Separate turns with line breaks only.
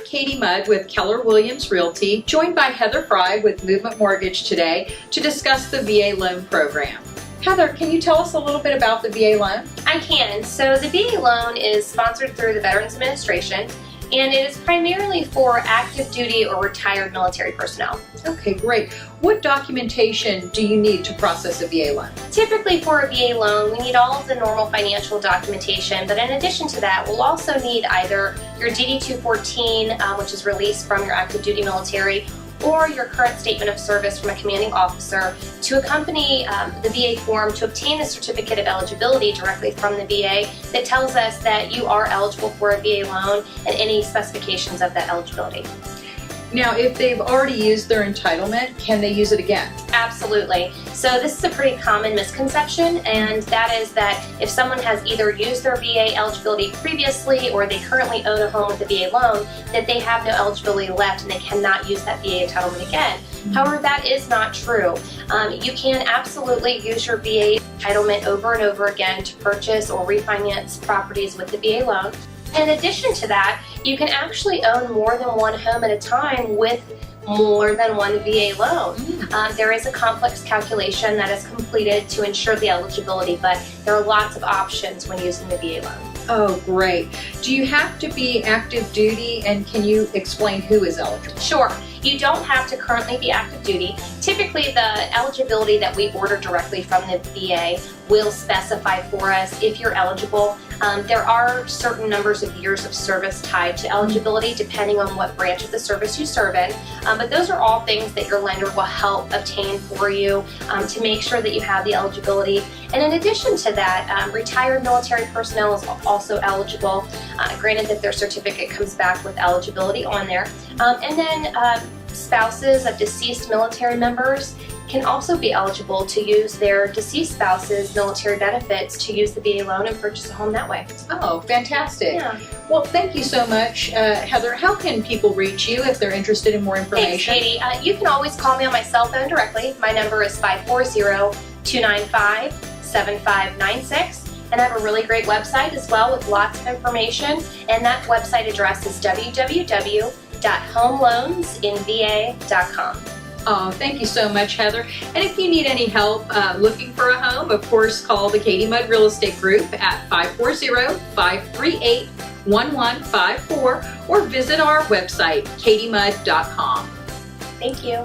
Katie Mudd with Keller Williams Realty, joined by Heather Frye with Movement Mortgage today to discuss the VA loan program. Heather, can you tell us a little bit about the VA loan?
I can. So the VA loan is sponsored through the Veterans Administration, and it is primarily for active duty or retired military personnel.
Okay, great. What documentation do you need to process a VA loan?
Typically for a VA loan, we need all of the normal financial documentation, but in addition to that, we'll also need either your DD-214, which is released from your active duty military, or your current statement of service from a commanding officer to accompany the VA form to obtain a certificate of eligibility directly from the VA that tells us that you are eligible for a VA loan and any specifications of that eligibility.
Now, if they've already used their entitlement, can they use it again?
Absolutely. So this is a pretty common misconception, and that is that if someone has either used their VA eligibility previously or they currently own a home with a VA loan, that they have no eligibility left and they cannot use that VA entitlement again. However, that is not true. You can absolutely use your VA entitlement over and over again to purchase or refinance properties with the VA loan. In addition to that, you can actually own more than one home at a time with more than one VA loan. There is a complex calculation that is completed to ensure the eligibility, but there are lots of options when using the VA loan.
Oh, great. Do you have to be active duty, and can you explain who is eligible?
Sure. You don't have to currently be active duty. Typically, the eligibility that we order directly from the VA will specify for us if you're eligible. There are certain numbers of years of service tied to eligibility depending on what branch of the service you serve in, but those are all things that your lender will help obtain for you to make sure that you have the eligibility. And in addition to that, retired military personnel is also eligible, granted that their certificate comes back with eligibility on there. And then spouses of deceased military members can also be eligible to use their deceased spouse's military benefits to use the VA loan and purchase a home that way.
Oh, fantastic.
Yeah.
Well, thank you so much, Heather. How can people reach you if they're interested in more information?
Thanks, Katie. You can always call me on my cell phone directly. My number is 540-295-7596. And I have a really great website as well with lots of information. And that website address is www.homeloansinva.com.
Oh, thank you so much, Heather. And if you need any help looking for a home, of course, call the Katie Mudd Real Estate Group at 540-538-1154 or visit our website, katiemudd.com.
Thank you.